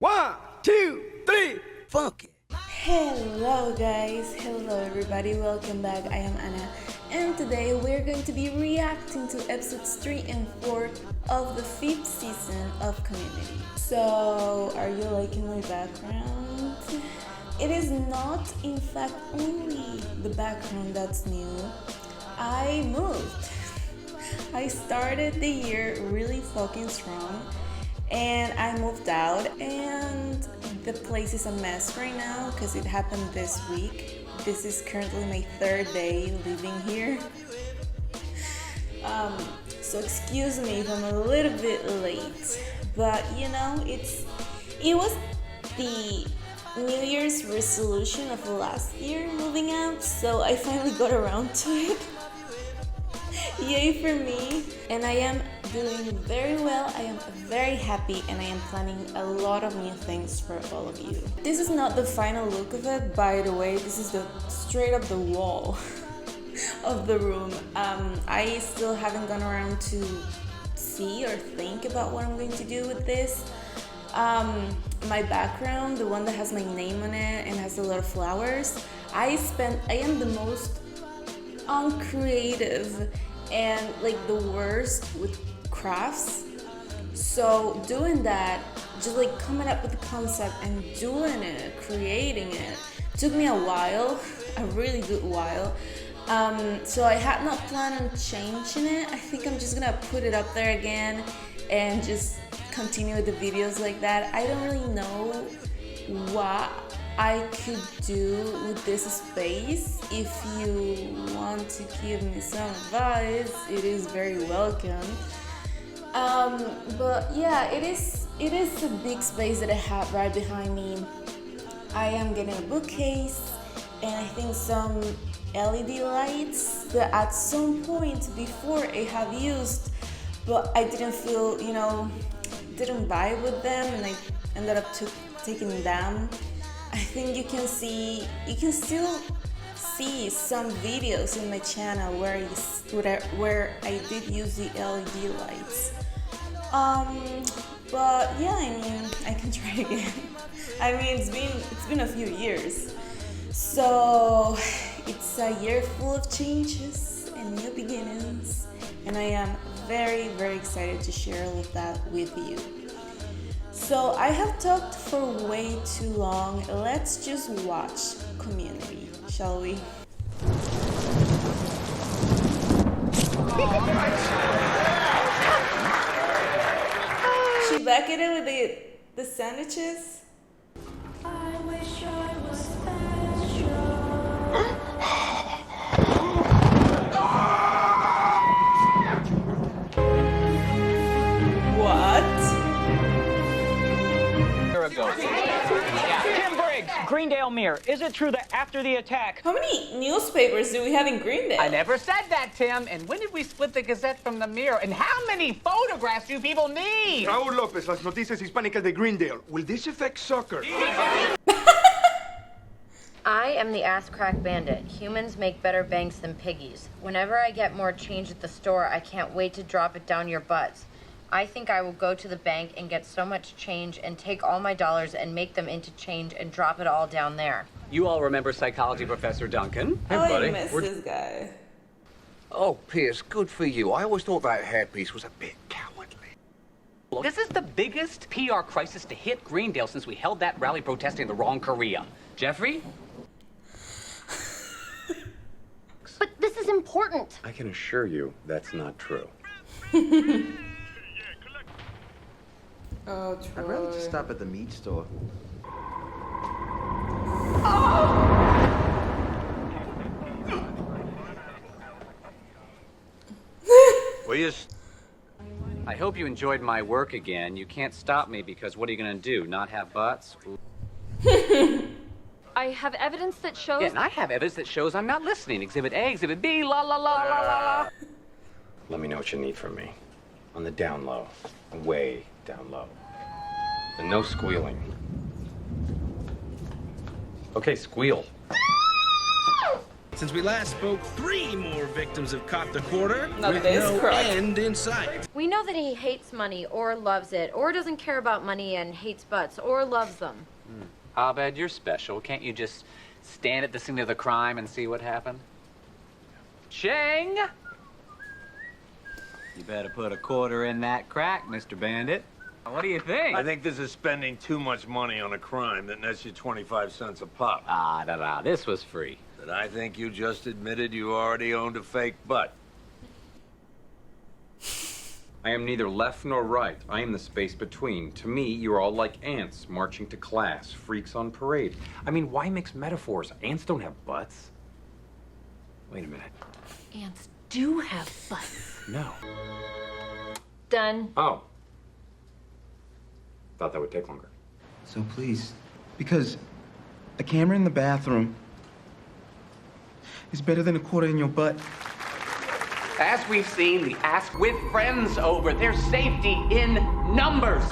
1, 2, 3, funk it. Hello guys, hello everybody, welcome back. I am Anna and today we're going to be reacting to episodes 3 and 4 of the 5th season of Community. So, are you liking my background? It is not in fact only the background that's new. I moved. I started the year really fucking strong and I moved out and the place is a mess right now because it happened this week. This is currently my 3rd day living here. So excuse me if I'm a little bit late, but you know, it was the New Year's resolution of last year moving out, so I finally got around to it. Yay for me! And I am doing very well, I am very happy, and I am planning a lot of new things for all of you. This is not the final look of it, by the way, this is the straight up the wall of the room. I still haven't gone around to see or think about what I'm going to do with this. My background, the one that has my name on it and has a lot of flowers, I am the most uncreative and like the worst with crafts. So doing that, just like coming up with the concept and doing it, creating it, took me a while, a really good while. So I had not planned on changing it. I think I'm just gonna put it up there again and just continue with the videos like that. I don't really know what I could do with this space. If you want to give me some advice, it is very welcome. But yeah, it is a big space that I have right behind me. I am getting a bookcase and I think some LED lights that at some point before I have used, but I didn't feel, didn't vibe with them, and I ended up taking them down. I think you can still see some videos in my channel where I did use the LED lights. But yeah, I mean, I can try again. I mean, it's been a few years, so it's a year full of changes and new beginnings, and I am very, very excited to share all of that with you. So I have talked for way too long. Let's just watch Community, shall we? She back at it with the sandwiches. I wish I was special. Greendale Mirror. Is it true that after the attack... How many newspapers do we have in Greendale? I never said that, Tim. And when did we split the Gazette from the Mirror? And how many photographs do people need? Raúl López, las noticias hispánicas de Greendale. Will this affect soccer? I am the ass Crack Bandit. Humans make better banks than piggies. Whenever I get more change at the store, I can't wait to drop it down your butts. I think I will go to the bank and get so much change and take all my dollars and make them into change and drop it all down there. You all remember psychology professor Duncan? Hey, buddy. I miss this guy. Oh, Pierce, good for you. I always thought that hairpiece was a bit cowardly. This is the biggest PR crisis to hit Greendale since we held that rally protesting the wrong Korea. Jeffrey? But this is important. I can assure you that's not true. Oh, Troy. I'd rather just stop at the meat store. Will you? I hope you enjoyed my work again. You can't stop me because what are you going to do? Not have butts? I have evidence that shows... Yeah, and I have evidence that shows I'm not listening. Exhibit A, Exhibit B, la la la la la la. Let me know what you need from me. On the down low. Way down low. And no squealing. Okay, squeal. Since we last spoke, 3 more victims have caught the quarter Not with this, no Crack. end in sight. We know that he hates money or loves it or doesn't care about money and hates butts or loves them. Abed, you're special. Can't you just stand at the scene of the crime and see what happened? Chang! You better put a quarter in that crack, Mr. Bandit. What do you think? I think this is spending too much money on a crime that nets you 25 cents a pop. This was free. But I think you just admitted you already owned a fake butt. I am neither left nor right. I am the space between. To me, you are all like ants marching to class, freaks on parade. I mean, why mix metaphors? Ants don't have butts. Wait a minute. Ants do have butts. No. Done. Oh. Thought that would take longer. So please, because a camera in the bathroom is better than a quarter in your butt. As we've seen, the Ask with Friends over. There's safety in numbers.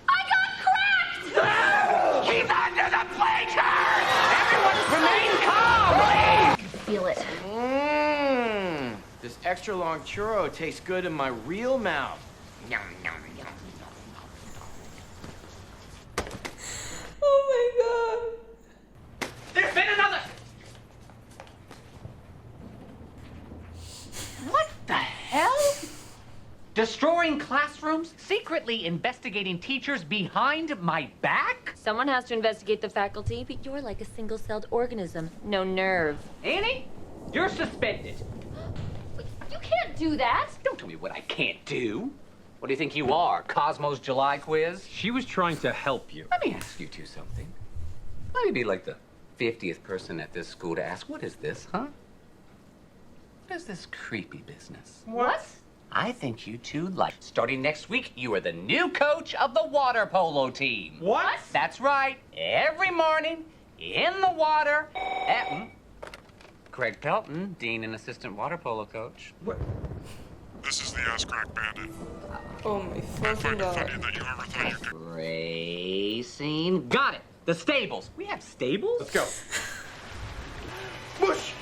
I got cracked! He's under the bleachers! Everyone remain calm, please! Feel it. This extra long churro tastes good in my real mouth. Oh my god. There's been another... What the hell? Destroying classrooms? Secretly investigating teachers behind my back? Someone has to investigate the faculty, but you're like a single-celled organism. No nerve. Annie, you're suspended. You can't do that. Don't tell me what I can't do. What do you think you are, Cosmo's July quiz? She was trying to help you. Let me ask you two something. Let me be like the 50th person at this school to ask, what is this, huh? What is this creepy business? What? I think you two like. Starting next week, you are the new coach of the water polo team. What? That's right. Every morning, in the water, Craig Pelton, dean and assistant water polo coach. What? This is the Ask Crack Bandit. Oh my I fucking find it funny god. that you ever thought you could. Racing. Got it. The stables. We have stables? Let's go. Push!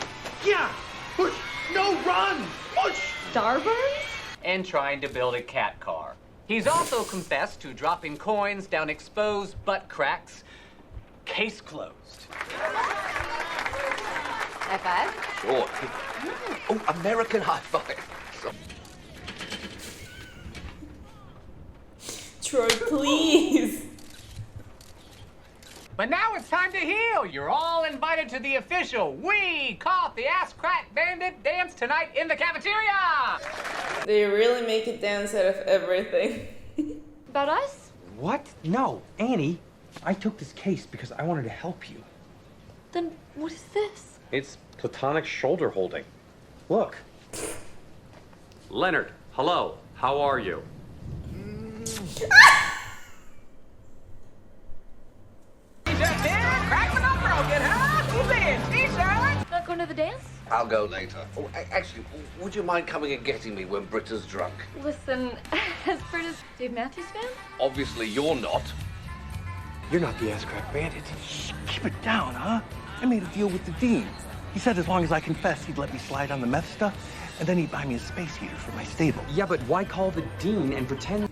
Yeah! Push! No, run! Push! Starburns? And trying to build a cat car. He's also confessed to dropping coins down exposed butt cracks. Case closed. High five? Sure. Oh, American high five. Troy, please. But now it's time to heal. You're all invited to the official We Caught the Ass Crack Bandit dance tonight in the cafeteria. They really make a dance out of everything. About us? What? No, Annie. I took this case because I wanted to help you. Then what is this? It's platonic shoulder holding. Look. Leonard, hello. How are you? Not going to the dance? I'll go later. Oh, actually, would you mind coming and getting me when Britta's drunk? Listen, as Britta's Dave Matthews fan? Obviously, you're not. You're not the Ass Crack Bandit. Keep it down, huh? I made a deal with the dean. He said as long as I confessed, he'd let me slide on the meth stuff, and then he'd buy me a space heater for my stable. Yeah, but why call the dean and pretend?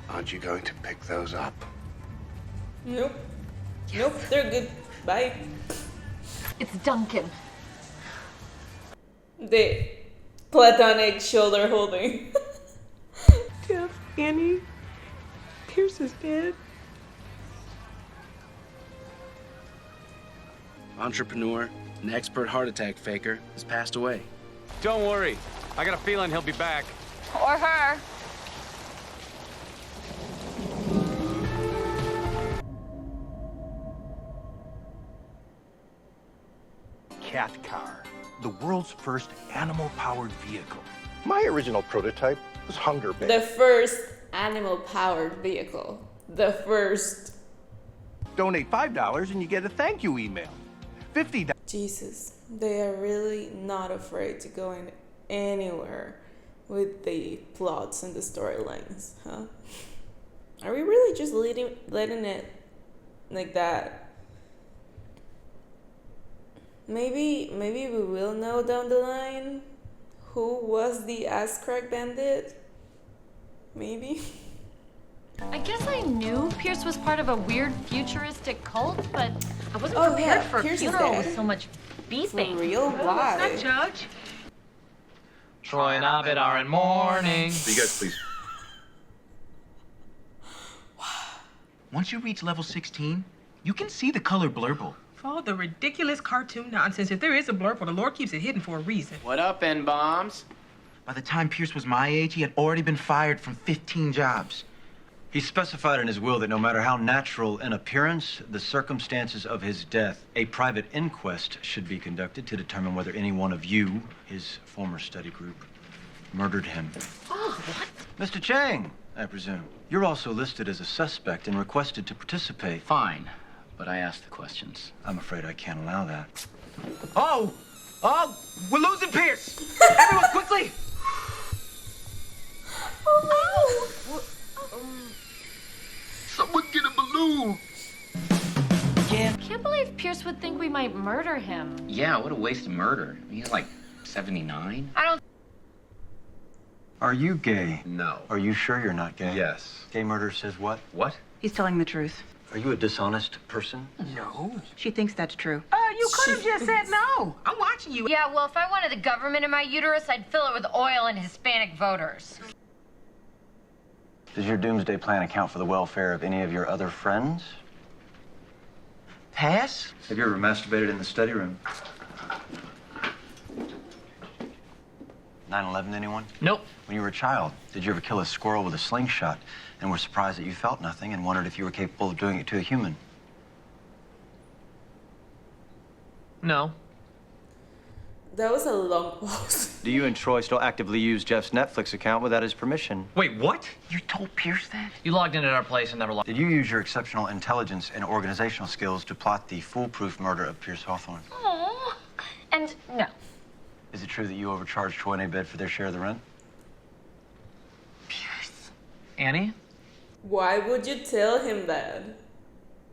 Aren't you going to pick those up? Nope. Nope, they're good. Bye. It's Duncan. The platonic shoulder holding. Jeff, Annie, Pierce is dead. Entrepreneur, an expert heart attack faker, has passed away. Don't worry. I got a feeling he'll be back. Or her. Cat car, the world's first animal-powered vehicle. My original prototype was Hunger Bear. The first animal-powered vehicle. The first. Donate $5 and you get a thank you email. $50. Jesus, they are really not afraid to go in anywhere with the plots and the storylines, huh? Are we really just letting it like that. Maybe we will know down the line who was the ass crack bandit. Maybe. I guess I knew Pierce was part of a weird futuristic cult, but I wasn't Oh, prepared yeah, for a Pierce is funeral dead. with so much beeping. For real? Why? Judge. Troy and Abed are in mourning. You guys, please. Once you reach level 16, you can see the color blurple. For all the ridiculous cartoon nonsense, if there is a blurple, the Lord keeps it hidden for a reason. What up, N-bombs? By the time Pierce was my age, he had already been fired from 15 jobs. He specified in his will that no matter how natural in appearance the circumstances of his death, a private inquest should be conducted to determine whether any one of you, his former study group, murdered him. Oh, what? Mr. Chang, I presume. You're also listed as a suspect and requested to participate. Fine, but I asked the questions. I'm afraid I can't allow that. Oh! Oh! We're losing Pierce! Everyone, quickly! Someone get a balloon! I can't believe Pierce would think we might murder him. Yeah, what a waste of murder. He's like 79. I don't. Are you gay? No. Are you sure you're not gay? Yes. Gay murder says what? What? He's telling the truth. Are you a dishonest person? No. She thinks that's true. You could have just said no. I'm watching you. Yeah, well, if I wanted the government in my uterus, I'd fill it with oil and Hispanic voters. Does your doomsday plan account for the welfare of any of your other friends? Pass? Have you ever masturbated in the study room? 9/11, anyone? Nope. When you were a child, did you ever kill a squirrel with a slingshot and were surprised that you felt nothing and wondered if you were capable of doing it to a human? No. That was a long pause. Do you and Troy still actively use Jeff's Netflix account without his permission? Wait, what? You told Pierce that? You logged in at our place and never logged. Did you use your exceptional intelligence and organizational skills to plot the foolproof murder of Pierce Hawthorne? Aww. And no. Is it true that you overcharged Troy and Abed for their share of the rent? Annie? Why would you tell him that?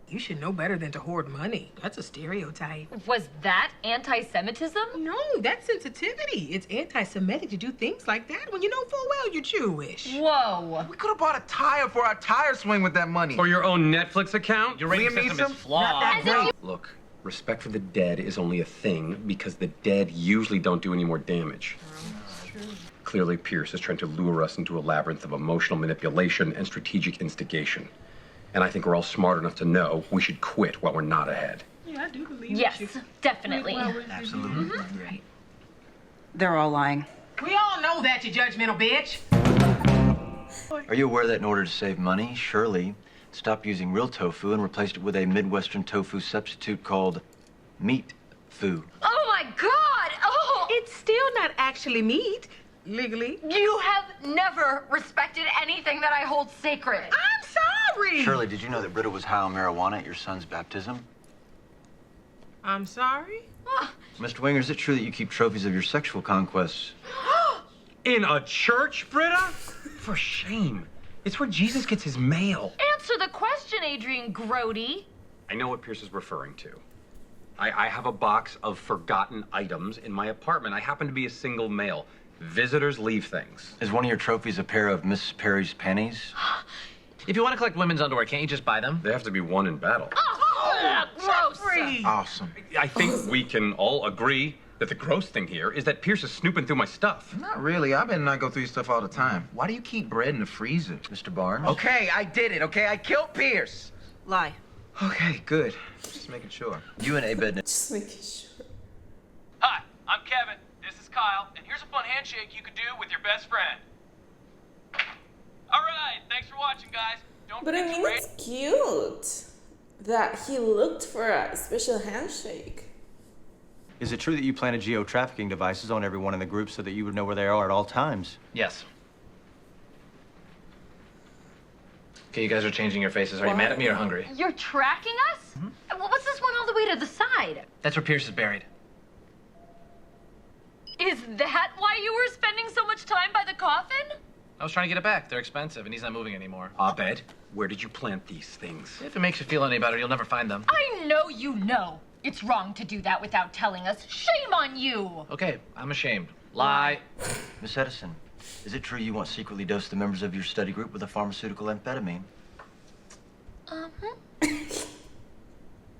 You should know better than to hoard money. That's a stereotype. Was that anti-Semitism? No, that's sensitivity. It's anti-Semitic to do things like that when you know full well you're Jewish. Whoa. We could have bought a tire for our tire swing with that money. Or your own Netflix account? Your rating Liam system is Neeson? flawed. Not that great. Look, respect for the dead is only a thing because the dead usually don't do any more damage. Clearly, Pierce is trying to lure us into a labyrinth of emotional manipulation and strategic instigation. And I think we're all smart enough to know we should quit while we're not ahead. Yeah, I do believe Yes, you should. definitely. Absolutely. Right. They're all lying. We all know that, you judgmental bitch. Are you aware that in order to save money, Shirley stopped using real tofu and replaced it with a Midwestern tofu substitute called meat foo? Oh my God! Oh! It's still not actually meat, legally. You have never respected anything that I hold sacred. I'm sorry! Shirley, did you know that Britta was high on marijuana at your son's baptism? I'm sorry? Mr. Winger, is it true that you keep trophies of your sexual conquests? In a church, Britta? For shame. It's where Jesus gets his mail. Answer the question, Adrian Grody. I know what Pierce is referring to. I have a box of forgotten items in my apartment. I happen to be a single male. Visitors leave things. Is one of your trophies a pair of Miss Perry's panties? If you want to collect women's underwear, can't you just buy them? They have to be won in battle. Gross. Awesome. I think we can all agree that the gross thing here is that Pierce is snooping through my stuff. Not really. I better not go through your stuff all the time. Why do you keep bread in the freezer? Mr. Barnes? Okay, I did it, okay? I killed Pierce. Lie. Okay, good. Just making sure. You and Abed... Just making sure. Hi, I'm Kevin. This is Kyle, and here's a fun handshake you could do with your best friend. All right, thanks for watching, guys. Don't But I forget to mean, rate- it's cute that he looked for a special handshake. Is it true that you planted geo-trafficking devices on everyone in the group so that you would know where they are at all times? Yes. Okay, you guys are changing your faces. Are you mad at me or hungry? You're tracking us? What's this one all the way to the side? That's where Pierce is buried. Is that why you were spending so much time by the coffin? I was trying to get it back. They're expensive, and he's not moving anymore. Abed, where did you plant these things? If it makes you feel any better, you'll never find them. I know you know. It's wrong to do that without telling us. Shame on you. Okay, I'm ashamed. Lie. Miss Edison, is it true you once secretly dosed the members of your study group with a pharmaceutical amphetamine?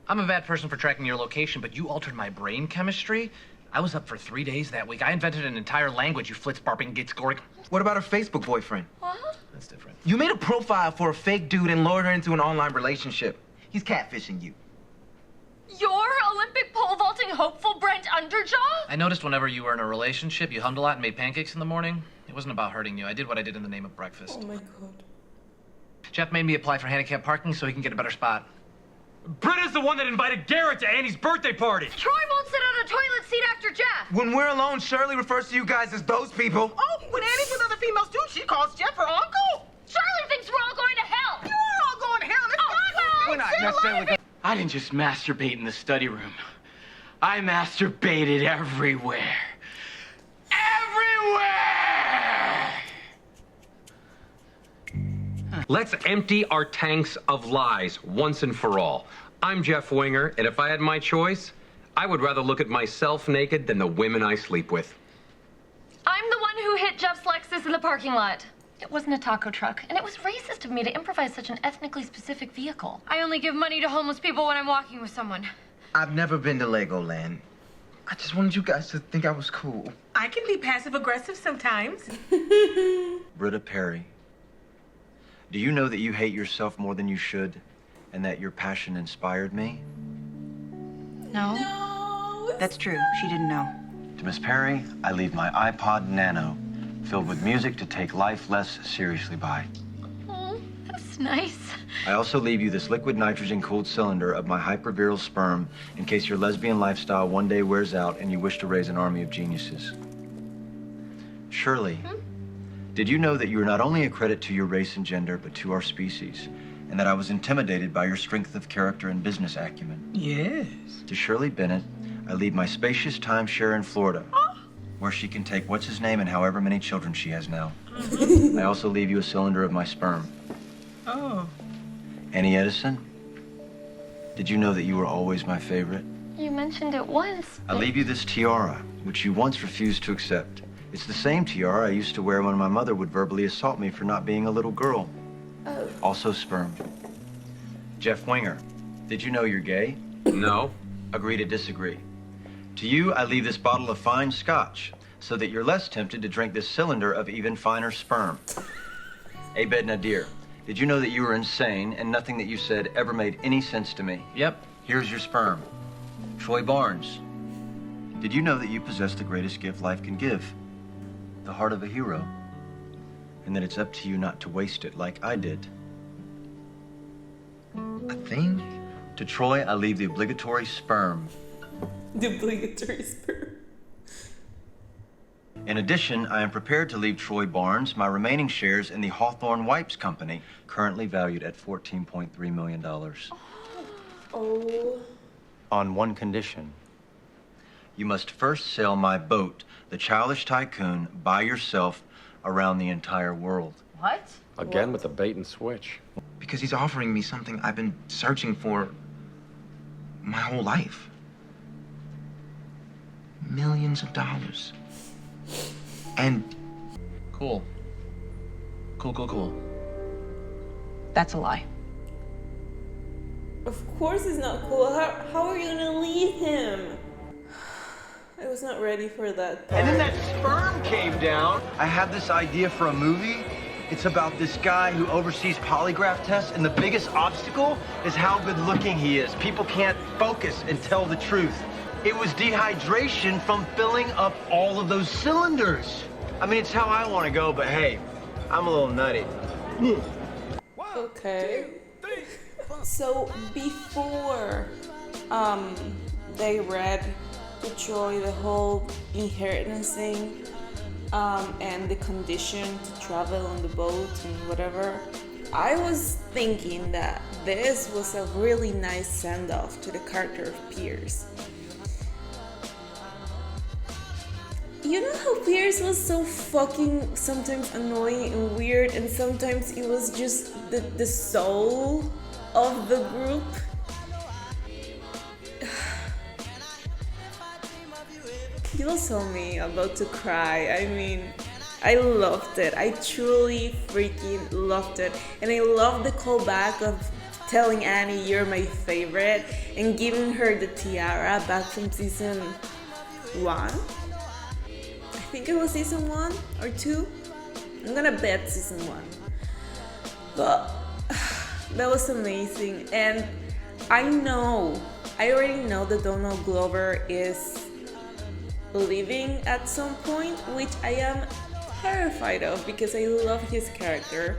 I'm a bad person for tracking your location, but you altered my brain chemistry. I was up for 3 days that week. I invented an entire language, you flitz-barping git-scoring. What about her Facebook boyfriend? What? That's different. You made a profile for a fake dude and lured her into an online relationship. He's catfishing you. You're Olympic pole vaulting hopeful Brent Underjaw? I noticed whenever you were in a relationship, you hummed a lot and made pancakes in the morning. It wasn't about hurting you. I did what I did in the name of breakfast. Oh my god. Jeff made me apply for handicap parking so he can get a better spot. Britta's the one that invited Garrett to Annie's birthday party. Troy won't sit on a toilet seat after Jeff. When we're alone, Shirley refers to you guys as those people. Oh, when Annie's with other females too, she calls Jeff her uncle. Charlie thinks we're all going to hell. You're all going to hell. It's We're not necessarily going. I didn't just masturbate in the study room. I masturbated everywhere. Everywhere! Let's empty our tanks of lies once and for all. I'm Jeff Winger, and if I had my choice, I would rather look at myself naked than the women I sleep with. I'm the one who hit Jeff's Lexus in the parking lot. It wasn't a taco truck, and it was racist of me to improvise such an ethnically specific vehicle. I only give money to homeless people when I'm walking with someone. I've never been to Legoland. I just wanted you guys to think I was cool. I can be passive-aggressive sometimes. Britta Perry, do you know that you hate yourself more than you should, and that your passion inspired me? No. That's true. She didn't know. To Miss Perry, I leave my iPod Nano, filled with music to take life less seriously by. Oh, that's nice. I also leave you this liquid nitrogen-cooled cylinder of my hyperviral sperm in case your lesbian lifestyle one day wears out and you wish to raise an army of geniuses. Shirley, did you know that you are not only a credit to your race and gender, but to our species, and that I was intimidated by your strength of character and business acumen? Yes. To Shirley Bennett, I leave my spacious timeshare in Florida, where she can take what's-his-name and however many children she has now. I also leave you a cylinder of my sperm. Oh. Annie Edison, did you know that you were always my favorite? You mentioned it once. I leave you this tiara, which you once refused to accept. It's the same tiara I used to wear when my mother would verbally assault me for not being a little girl. Oh. Also sperm. Jeff Winger, did you know you're gay? No. Agree to disagree. To you, I leave this bottle of fine scotch so that you're less tempted to drink this cylinder of even finer sperm. Abed Nadir, did you know that you were insane and nothing that you said ever made any sense to me? Yep. Here's your sperm. Troy Barnes, did you know that you possess the greatest gift life can give? The heart of a hero. And that it's up to you not to waste it like I did. A thing? To Troy, I leave the obligatory sperm. The obligatory sperm. In addition, I am prepared to leave Troy Barnes my remaining shares in the Hawthorne Wipes Company, currently valued at $14.3 million. Oh. On one condition. You must first sail my boat, the Childish Tycoon, by yourself around the entire world. What? Again with the bait and switch. Because he's offering me something I've been searching for my whole life. Millions of dollars. And Cool. Cool. That's a lie. Of course it's not cool. How are you gonna leave him? I was not ready for that part. And then that sperm came down. I have this idea for a movie. It's about this guy who oversees polygraph tests, and the biggest obstacle is how good looking he is. People can't focus and tell the truth. It was dehydration from filling up all of those cylinders. I mean, it's how I want to go, but hey, I'm a little nutty. Okay. So before they read to Troy the whole inheritance thing and the condition to travel on the boat and whatever, I was thinking that this was a really nice send-off to the character of Pierce. you know how Pierce was so fucking sometimes annoying and weird, and sometimes it was just the soul of the group? You saw me about to cry. I mean, I loved it. I truly freaking loved it. And I love the callback of telling Annie you're my favorite and giving her the tiara back from season 1. I think it was season 1 or 2. I'm gonna bet season 1. But that was amazing. And I already know that Donald Glover is leaving at some point, which I am terrified of because I love his character.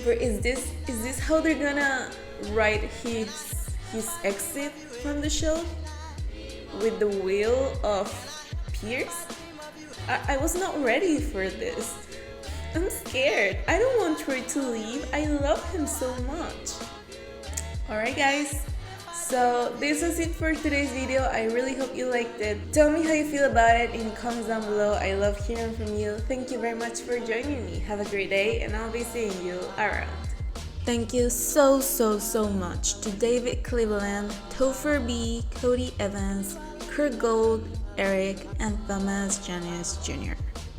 But is this how they're gonna write his exit from the show? With the will of Pierce? I was not ready for this. I'm scared. I don't want Troy to leave. I love him so much. Alright guys, so this was it for today's video. I really hope you liked it. Tell me how you feel about it in the comments down below. I love hearing from you. Thank you very much for joining me. Have a great day and I'll be seeing you around. Thank you so much to David Cleveland, Topher B, Cody Evans, Kurt Gold, Eric, and Thomas Janius Jr.